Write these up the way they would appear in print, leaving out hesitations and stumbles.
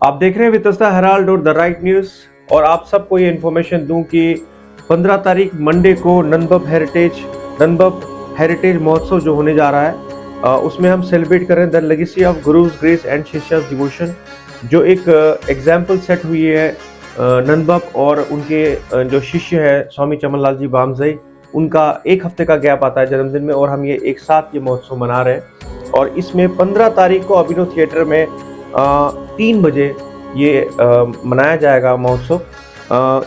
आप देख रहे हैं वितस्ता हेराल्ड और द राइट न्यूज। और आप सबको ये इन्फॉर्मेशन दूं कि 15 तारीख मंडे को नंदब हेरिटेज महोत्सव जो होने जा रहा है, उसमें हम सेलिब्रेट करें the legacy of Guru's grace and shishya's devotion, जो एक एग्जाम्पल सेट हुई है नंदब और उनके जो शिष्य है स्वामी चमनलाल जी बामजई, उनका एक हफ्ते का गैप आता है जन्मदिन में, और हम ये एक साथ ये महोत्सव मना रहे हैं। और इसमें 15 तारीख को अभिनव थिएटर में 3 बजे ये मनाया जाएगा महोत्सव।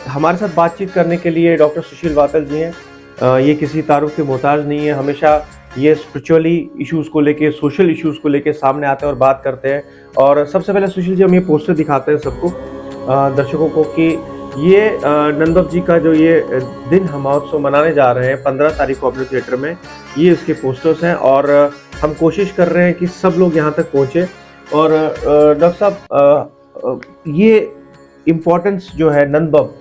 हमारे साथ बातचीत करने के लिए डॉक्टर सुशील वातल जी हैं। ये किसी तारुफ के मोहताज नहीं है, हमेशा ये स्पिरिचुअली इश्यूज़ को लेके, सोशल इश्यूज़ को लेके सामने आते हैं और बात करते हैं। और सबसे पहले सुशील जी, हम ये पोस्टर दिखाते हैं सबको, दर्शकों को, कि ये नंदब जी का जो ये दिन हम महोत्सव मनाने जा रहे हैं 15 तारीख को अभिनव थिएटर में, ये उसके पोस्टर्स हैं। और हम कोशिश कर रहे हैं कि सब लोग यहाँ तक पहुँचे। और डॉक्टर साहब, ये इम्पोर्टेंस जो है नंदब,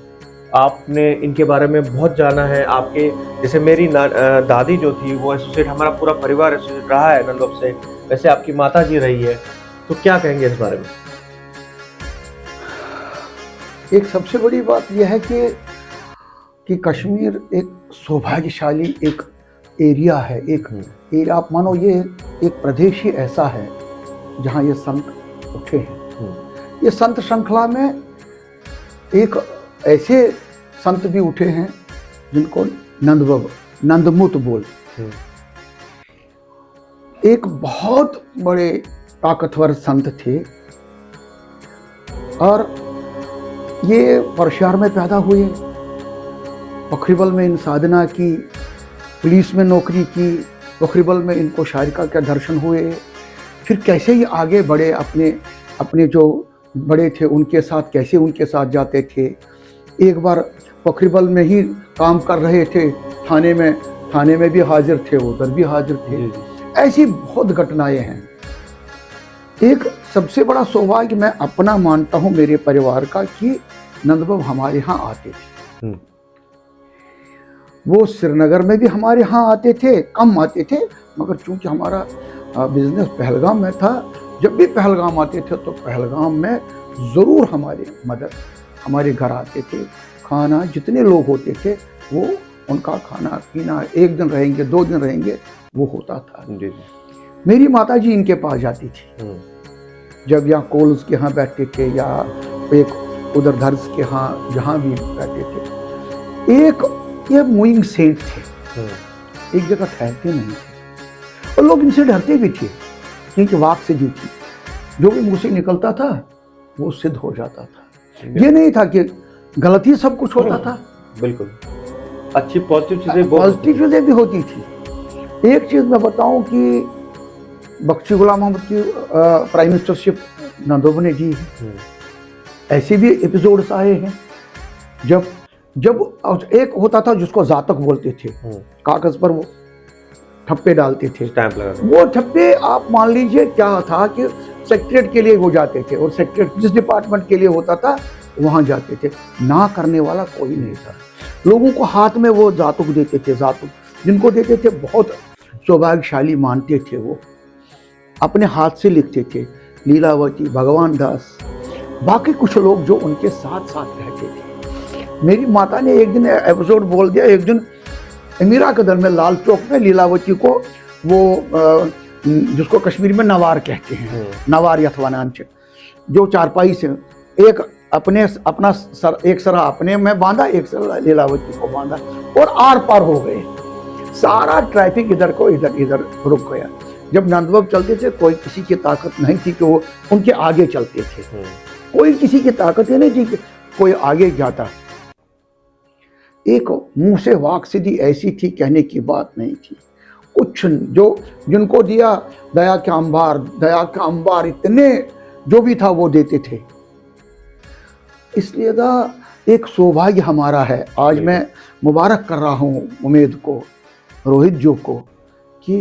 आपने इनके बारे में बहुत जाना है। आपके जैसे मेरी दादी जो थी वो एसोसिएट, हमारा पूरा परिवार एसोसिएट रहा है नंदब से, वैसे आपकी माता जी रही है, तो क्या कहेंगे इस बारे में? एक सबसे बड़ी बात यह है कि कश्मीर एक सौभाग्यशाली एक एरिया है। एक एरिया, आप मानो ये एक प्रदेश ही ऐसा है जहाँ ये संत उठे हैं। ये संत श्रृंखला में एक ऐसे संत भी उठे हैं जिनको नंदमुत बोलते। एक बहुत बड़े ताकतवर संत थे और ये परशार में पैदा हुए, पखरीबल में इन साधना की, पुलिस में नौकरी की, पखरीबल में इनको शारिका के दर्शन हुए। फिर कैसे ही आगे बढ़े, अपने जो बड़े थे उनके साथ कैसे उनके साथ जाते थे। एक बार पखरीबल में ही काम कर रहे थे, थाने में भी हाजिर थे, उधर भी हाजिर थे। ऐसी बहुत घटनाएं हैं। एक सबसे बड़ा सौभाग्य मैं अपना मानता हूं मेरे परिवार का कि नंदबाब हमारे यहाँ आते थे। वो श्रीनगर में भी हमारे यहाँ आते थे, कम आते थे, मगर चूंकि हमारा बिजनेस पहलगाम में था, जब भी पहलगाम आते थे तो पहलगाम में ज़रूर हमारे घर आते थे। खाना, जितने लोग होते थे वो उनका खाना पीना, 1 दिन रहेंगे 2 दिन रहेंगे, वो होता था। मेरी माता जी इनके पास जाती थी जब यहाँ कोल्स के यहाँ बैठते थे या एक उधर धर्स के यहाँ जहाँ भी बैठते थे। एक ये मूइंग सेंट थे, एक जगह ठहरते नहीं थे और लोग इनसे डरते भी थे क्योंकि वाक से जी थी, जो भी मुंह से निकलता था वो सिद्ध हो जाता था। ये नहीं था कि गलती सब कुछ होता था, बिल्कुल अच्छी पॉजिटिव चीजें भी होती थी। एक चीज मैं बताऊं कि बख्शी गुलाम अहमद की प्राइम मिनिस्टरशिप नंदब ने जी, ऐसे भी एपिसोड्स आए हैं जब एक होता था जिसको जातक बोलते थे, कागज पर वो ठप्पे डालते थे, स्टैंप लगा। वो ठप्पे आप मान लीजिए क्या था कि सेक्रेटरीट के लिए वो जाते थे और सेक्रेटरी जिस डिपार्टमेंट के लिए होता था वहां जाते थे। ना करने वाला कोई नहीं था। लोगों को हाथ में वो जातक देते थे, जातक जिनको देते थे बहुत सौभाग्यशाली मानते थे। वो अपने हाथ से लिखते थे, लीलावती, भगवान दास, बाकी कुछ लोग जो उनके साथ साथ रहते थे। मेरी माता ने एक दिन एपिसोड बोल दिया, एक दिन अमीरा कदर में लाल चौक में लीलावती को वो जिसको कश्मीर में नवार कहते हैं, नवार यथवानांच, जो चारपाई से एक अपना सर, एक सरा अपने में बांधा, एक सरा लीलावती को बांधा और आर पार हो गए। सारा ट्रैफिक इधर को इधर रुक गया। जब नंदबाब चलते थे कोई किसी की ताकत नहीं थी कि वो उनके आगे चलते थे, कोई किसी की ताकत ही नहीं थी कि कोई आगे जाता। एक मुंह से वाक सीधी ऐसी थी, कहने की बात नहीं थी। कुछ जो जिनको दिया, दया के अंबार इतने जो भी था वो देते थे। इसलिए एक सौभाग्य हमारा है। आज मैं मुबारक कर रहा हूँ उमेद को, रोहित जो को, कि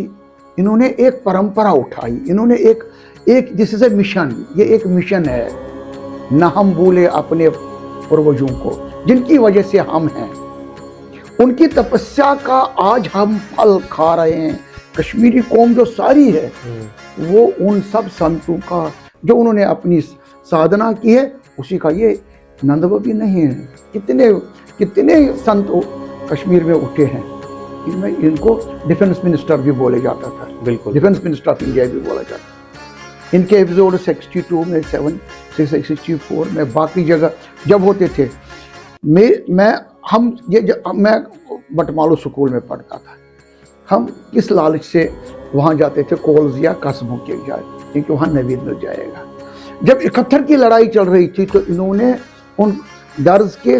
इन्होंने एक परंपरा उठाई, इन्होंने एक दिस इज ए मिशन, ये एक मिशन है। न हम भूले अपने पूर्वजों को जिनकी वजह से हम हैं, उनकी तपस्या का आज हम फल खा रहे हैं। कश्मीरी कौम जो सारी है वो उन सब संतों का, जो उन्होंने अपनी साधना की है, उसी का ये नंदबब भी नहीं है। कितने कितने संत कश्मीर में उठे हैं, इनमें इनको डिफेंस मिनिस्टर भी बोले जाता था, बिल्कुल डिफेंस मिनिस्टर ऑफ इंडिया भी बोला जाता था। इनके एपिसोड 62 में 64 में बाकी जगह जब होते थे, मैं बटमालू स्कूल में पढ़ता था। हम किस लालच से वहाँ जाते थे, कोल्स या कस्बों के जाए, क्योंकि वहाँ नवीद मिल जाएगा। जब 71 की लड़ाई चल रही थी तो इन्होंने उन दर्ज के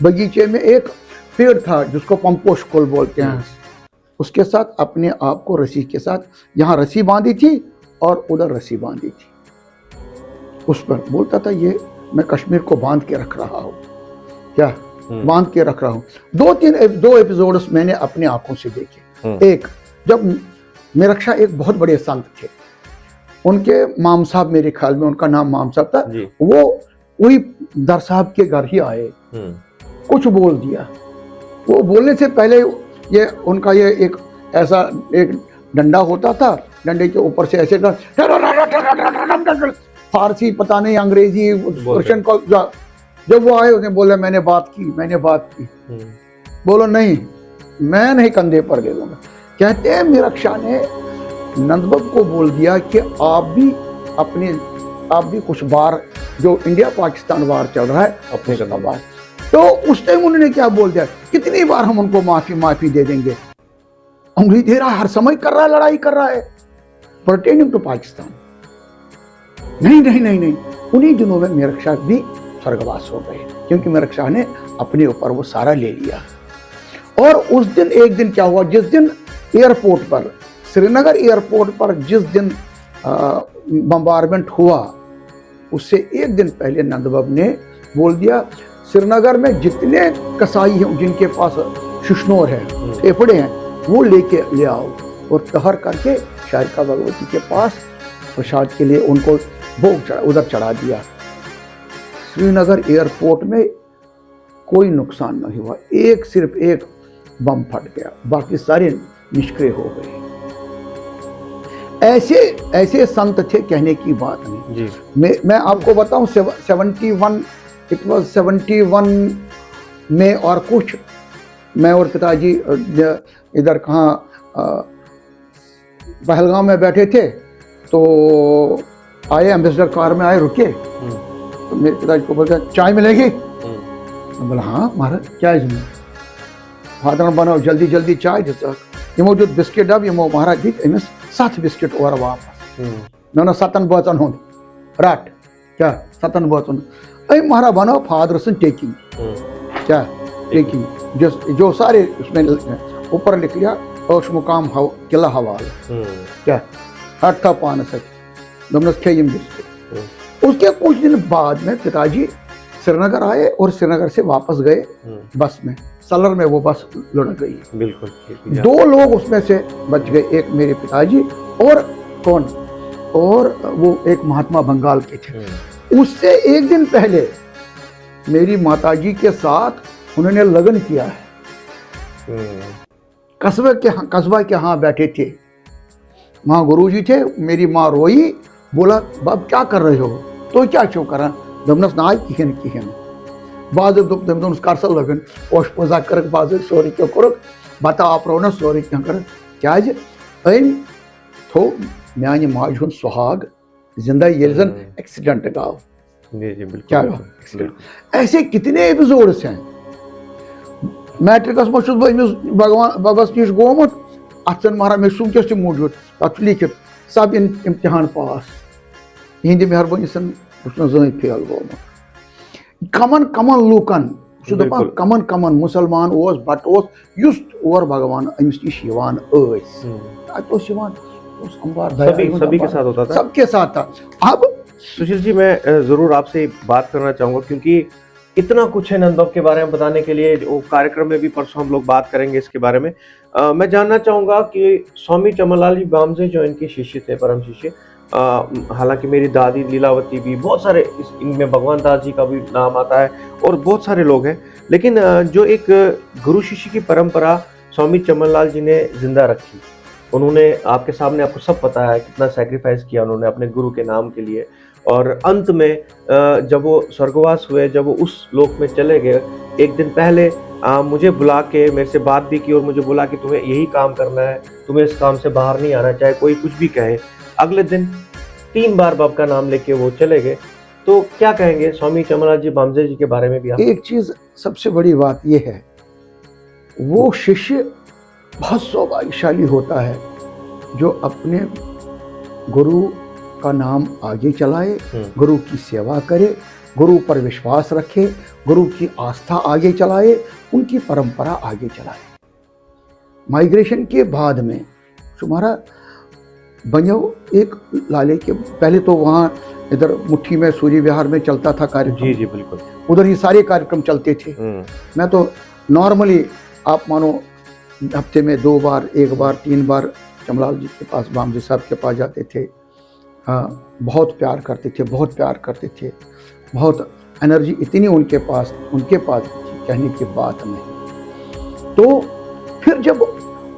बगीचे में एक पेड़ था जिसको पंपोश कोल बोलते हैं, उसके साथ अपने आप को रस्सी के साथ, यहाँ रस्सी बांधी थी और उधर रस्सी बांधी थी, उस पर बोलता था ये मैं कश्मीर को बांध के रख रहा हूँ, क्या बांध के रख रहा हूँ। दो एपिसोड्स मैंने अपनी आंखों से देखे। एक, जब मेरक्षा एक बहुत बड़े संत थे, उनके माम साहब, मेरे ख्याल में उनका नाम माम साहब था, वो वही दर साहब के घर ही आए, कुछ बोल दिया। वो बोलने से पहले ये उनका ये एक ऐसा एक डंडा होता था, डंडे के ऊपर से ऐसे फारसी पता नहीं अंग्रेजी पर्शियन को, जब वो आए उसने बोला मैंने बात की। बोलो नहीं, मैं नहीं कंधे पर ले लूंगा। कहते हैं मेरक्षा ने नंदबब को बोल दिया कि आप भी कुछ बार जो इंडिया पाकिस्तान वार चल रहा है अपने का बार। तो उस टाइम उन्होंने क्या बोल दिया, कितनी बार हम उनको माफी दे देंगे, उंगली दे रहा, हर समय कर रहा है, लड़ाई कर रहा है पर्टेनिंग टू पाकिस्तान। नहीं, उन्हीं दिनों में मेरक्षा भी स्वर्गवास हो गए, क्योंकि मेरक्षा ने अपने ऊपर वो सारा ले लिया। और उस दिन एक दिन क्या हुआ, जिस दिन एयरपोर्ट पर, श्रीनगर एयरपोर्ट पर जिस दिन बम्बारमेंट हुआ, उससे एक दिन पहले नंदबब ने बोल दिया श्रीनगर में जितने कसाई हैं जिनके पास शुशनोर है, फेफड़े हैं, वो लेके ले आओ, और तहर करके शारिका भगवती के पास प्रसाद के लिए उनको भोग उधर चढ़ा दिया। श्रीनगर एयरपोर्ट में कोई नुकसान नहीं हुआ, सिर्फ एक बम फट गया, बाकी सारे निष्क्रिय हो गए। ऐसे संत थे, कहने की बात नहीं जी। मैं आपको बताऊं 71 में और कुछ, मैं और पिताजी इधर कहाँ पहलगाम में बैठे थे, तो आए एम्बेसडर कार में आए, रुके, तो मेरे पिताजी को बोलते चाय मिलेगी? मैं बोला हाँ महाराज, चाय इसमें फादर बनाओ जल्दी चाय, यमो जो बिस्किट अब यमो महाराज दी 7 बिस्किट और वापस मैं 7 बचन हूँ राट क्या 7 बचन अरे महाराज बनाओ फादर से टेकिंग क्या टेकिंग जो सारे उसमें ऊपर लिख लिया और मुकाम किला हवाल क्या हट था पान सच दोनों खेम बिस्किट। उसके कुछ दिन बाद में पिताजी श्रीनगर आए और श्रीनगर से वापस गए बस में, सलर में वो बस लुढ़क गई। बिल्कुल 2 लोग उसमें से बच गए, एक मेरे पिताजी और कौन, और वो एक महात्मा बंगाल के थे। उससे एक दिन पहले मेरी माताजी के साथ उन्होंने लगन किया है। कस्बा के यहाँ बैठे थे, वहाँ गुरुजी थे, मेरी माँ रोई, बोला बाप क्या कर रहे हो, तो क्या क्यों करा दमनस नाय किहन बाज दमनस कारसल लगन ओश पोजा कर बाज सोरी क्यों करो बता आप रोना सोरी क्यों कर क्या अन थो म्यान माज हुन सुहाग जिंदा यलजन एक्सीडेंट गाव जी बिल्कुल क्या गाव। ऐसे कितने एपिसोड्स हैं। मैट्रिकस में छुस भगवान बाबस निश गोमुत अचन महाराज मे सुनकस मौजूद तथ लिखित सब इम्तिहान पास हिंदी मेहरबानी सन जन फेल गोमुत कमन लूकन कमन मुसलमान बट और भगवान अमिस नश सभी के साथ होता था, सबके साथ था। अब सुशील जी मैं जरूर आपसे बात करना चाहूंगा क्योंकि इतना कुछ है नंदबब के बारे में बताने के लिए, वो कार्यक्रम में भी परसों हम लोग बात करेंगे इसके बारे में। मैं जानना चाहूंगा कि स्वामी चमनलाल जी बामजे जो इनके शिष्य थे, परम शिष्य, हालांकि मेरी दादी लीलावती भी, बहुत सारे इनमें भगवान दास जी का भी नाम आता है और बहुत सारे लोग हैं, लेकिन जो एक गुरु शिष्य की परंपरा स्वामी चमनलाल जी ने जिंदा रखी, उन्होंने आपके सामने, आपको सब पता है कितना सैक्रिफाइस किया उन्होंने अपने गुरु के नाम के लिए, और अंत में जब वो स्वर्गवास हुए, जब वो उस लोक में चले गए, एक दिन पहले मुझे बुला के मेरे से बात भी की और मुझे बोला कि तुम्हें यही काम करना है, तुम्हें इस काम से बाहर नहीं आना, चाहे कोई कुछ भी कहे। अगले दिन 3 बार बाप का नाम लेके वो चले गए। तो क्या कहेंगे स्वामी चमनलाल जी भामजे जी के बारे में भी आप? एक चीज सबसे बड़ी बात यह है, वो शिष्य बहुत सौभाग्यशाली होता है जो अपने गुरु का नाम आगे चलाए, गुरु की सेवा करे, गुरु पर विश्वास रखे, गुरु की आस्था आगे चलाए, उनकी परंपरा आगे चलाए। माइग्रेशन के बाद में तुम्हारा बनो एक लाले के, पहले तो वहाँ इधर मुट्ठी में सूर्य विहार में चलता था कार्यक्रम। जी जी बिल्कुल, उधर ही सारे कार्यक्रम चलते थे। मैं तो नॉर्मली आप मानो हफ्ते में 2 बार, 1 बार, 3 बार चमलाल जी के पास, भामजे साहब के पास जाते थे। बहुत प्यार करते थे, बहुत प्यार करते थे, बहुत एनर्जी इतनी उनके पास थी, कहने की बात नहीं। तो फिर जब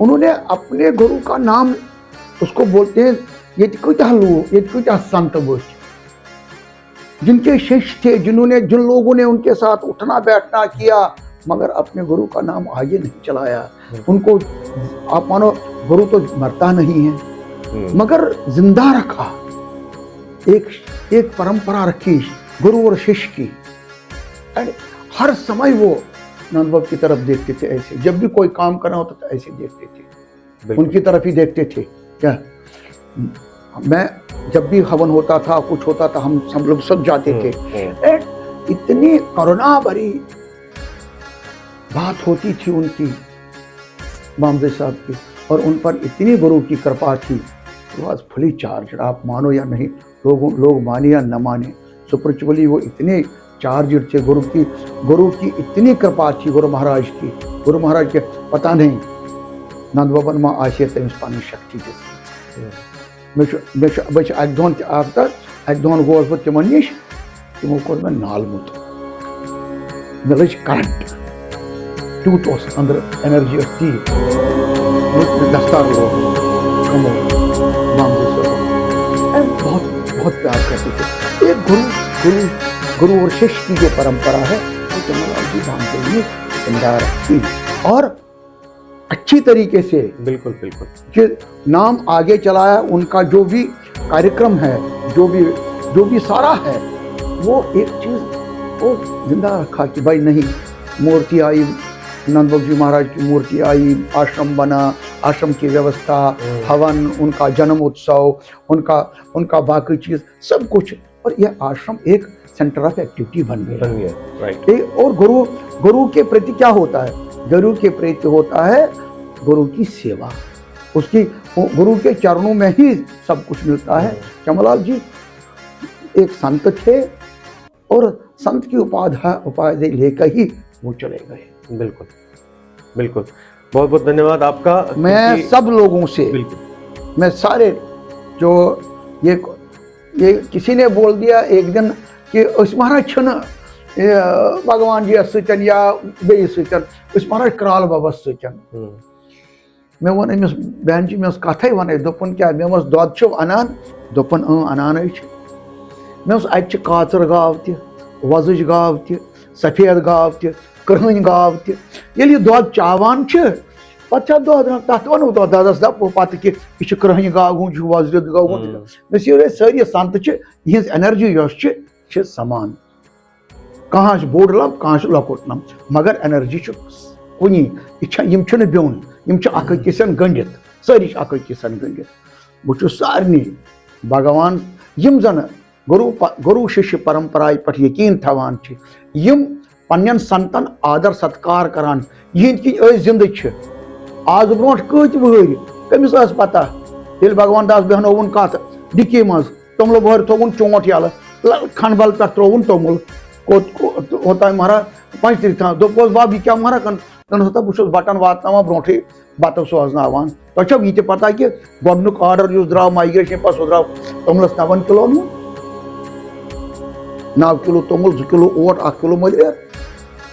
उन्होंने अपने गुरु का नाम, उसको बोलते हैं ये कुछ संत बोझ, जिनके शिष्य थे, जिन लोगों ने उनके साथ उठना बैठना किया, मगर अपने गुरु का नाम आगे नहीं चलाया। उनको आप मानो गुरु तो मरता नहीं है, मगर जिंदा रखा, एक परंपरा रखी गुरु और शिष्य की। हर समय वो अनुभव की तरफ देखते थे, ऐसे जब भी कोई काम करना होता था ऐसे देखते थे, उनकी तरफ ही देखते थे। क्या मैं जब भी हवन होता था, कुछ होता था, हम सब लोग सब जाते थे। इतनी करुणा भरी बात होती थी उनकी, भामजे साहब की, और उन पर इतनी गुरु की कृपा थी, वॉज फुली चार्ज। आप मानो या नहीं, लोग माने या न माने, सुपरचुअली वो इतने चार्ज थे। गुरु की इतनी कृपा थी, गुरु महाराज के पता नहीं नंद भवन में आशे तमिस पन शक्ति दोन गोस बह तिमन नश, तमो कोर मे नालमुत, मे लज करंट, तूत अंदर एनर्जी ती दस्तार कमो बहुत प्यार करते थे। एक गुरु और शिष्य की जो परंपरा है वो चमनलाल जी भामजे ने जिंदा रखी, और अच्छी तरीके से बिल्कुल कि नाम आगे चलाया। उनका जो भी कार्यक्रम है, जो भी सारा है, वो एक चीज वो जिंदा रखा कि भाई नहीं, मूर्ति आई, नंदबाबू जी महाराज की मूर्ति आई, आश्रम बना, आश्रम की व्यवस्था, हवन, उनका जन्म उत्सव, उनका बाकी चीज सब कुछ, और यह आश्रम एक सेंटर ऑफ एक्टिविटी बन गया। राइट। और गुरु के प्रति क्या होता है? गुरु के प्रति होता है गुरु की सेवा, उसकी गुरु के चरणों में ही सब कुछ मिलता है। चमनलाल जी एक संत थे, और संत की उपाधि लेकर ही वो चले गए। बिल्कुल, बहुत बहुत धन्यवाद आपका। मैं सब लोगों से, मैं सारे जो ये किसी ने बोल दिया एक दिन कि उस महाराज छन भगवान जी सतन या बे सतन, उस महाराज कराल बाबा सतन। मैं वन अमिस बहन जी, मैं कथे वन दोपन क्या, मे दौद छो अनान, दोपन अनान। मे अत कातर गाव त, वजज गाव त, सफेद गाव त, कृहन गाव त। ये दौद चावान पे दौद तथ वो ददस दप पे कि यह कृहन गाव वजरत गाव। मे सारी संत यह एनर्जी समान, कहाँ बोड़ लब, कहाँ लकुट लब, मगर एनर्जी कुनी, यम ब्योन, यम अकिस गंडित, सारी अकिस गंडित। बहुत सारे भगवान यम जन गुरु शिष्य परंपरा पे यकीन थवान, यम पन्न संतन आदर सत्कार करान, यहद कि जिंद आज ब्रो कत वहर, कमिस पता ये भगवान दास बेहनोन कत डिक्की मज, तोमल बहर थोन चोट यल, खनबल पे त्रोन तोमुल होता महाराज 35 था दोपस बाब यह क्या महाराज होता बहुत बटन वातना ब्रोटे बत सोजनावान। तो ये पता कि गोडनुक आर्डर द्राव माइग्रेशन पे सह द्राव तोमलस 9 किलो 9 किलो तोमुल 2 किलो ओट 1 किलो मलिर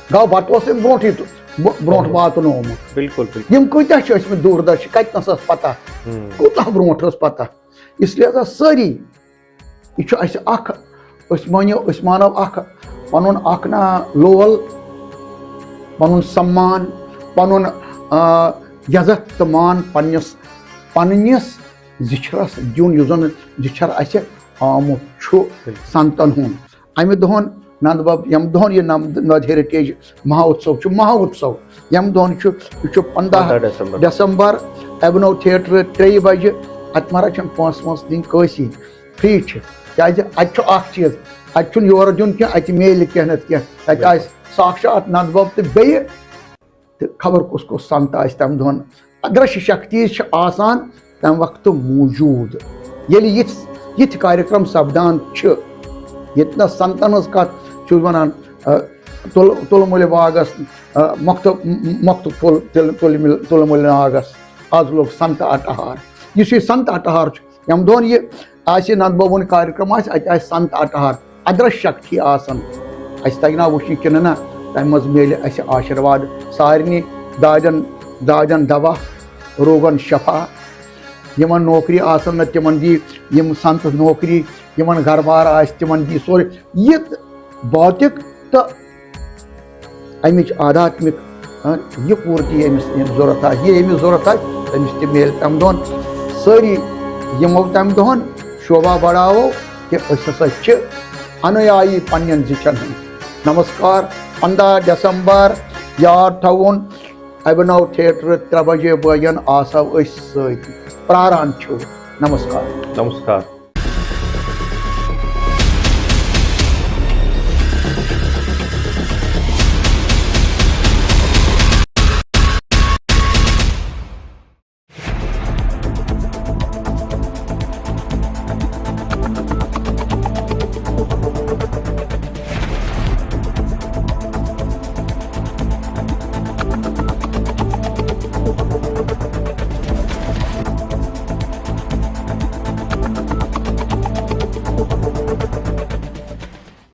गो बत ब्रोटे ब्रोट वातनोमुत। बिल्कुल यम कत दूरदर्श कतनस पता कूत ब्रोट पता। इसलिए सारी मानो पनुन ना लोल पनुन सम्मान पनुन यजत तो मान पन्निस जिछरस दिन युजन जिछर असे आमुत संतन हुन अमि दोहन नंदबब यम दोहन ये नंद हेरिटेज महोत्सव यम दोहन 15 दिसंबर एबनो थिएटर 3 बजे अत मरा पोस दिन कसी फ्री क्या अत चीज अत योर दिन क्या अत मेल कह नत क्या साक्षात नंदबब तो बे तो खबर कुस संत आ तम दोहन अदृश्य शक्ति आसान तम वक्त मौजूद ये यथ कार्यक्रम सपदान ये संतन कत वन तुलमुल बागस मख्त तुलमुल नागस आज लोग संत अटहार इस संत अटहार यम दोन ये नंदबबुन कार्यक्रम अत संत अटहार अदृश्य शक्ति आसन तगना वुचन कि ना तम मेल आशीर्वाद सारे दाजन दवा रोगन शफा यमन नौकरी आसन न तिमन दी यम संत नौकरी यमन घर बार तिमन दी सोरे ये भौतिक तो अमिच आध्यात्मिक ये पूर्ति अमिस जरूरत ये अमिस जरूरत तमिस ति मेल तम दोन सारी यमो तम दोहन शोभा बढ़ावो कि हसा अनुयायी पन्न जिचन नमस्कार 15 दिसंबर याद थवन अभिनव थिएटर 3 बजे बजन आसव प्रारान नमस्कार।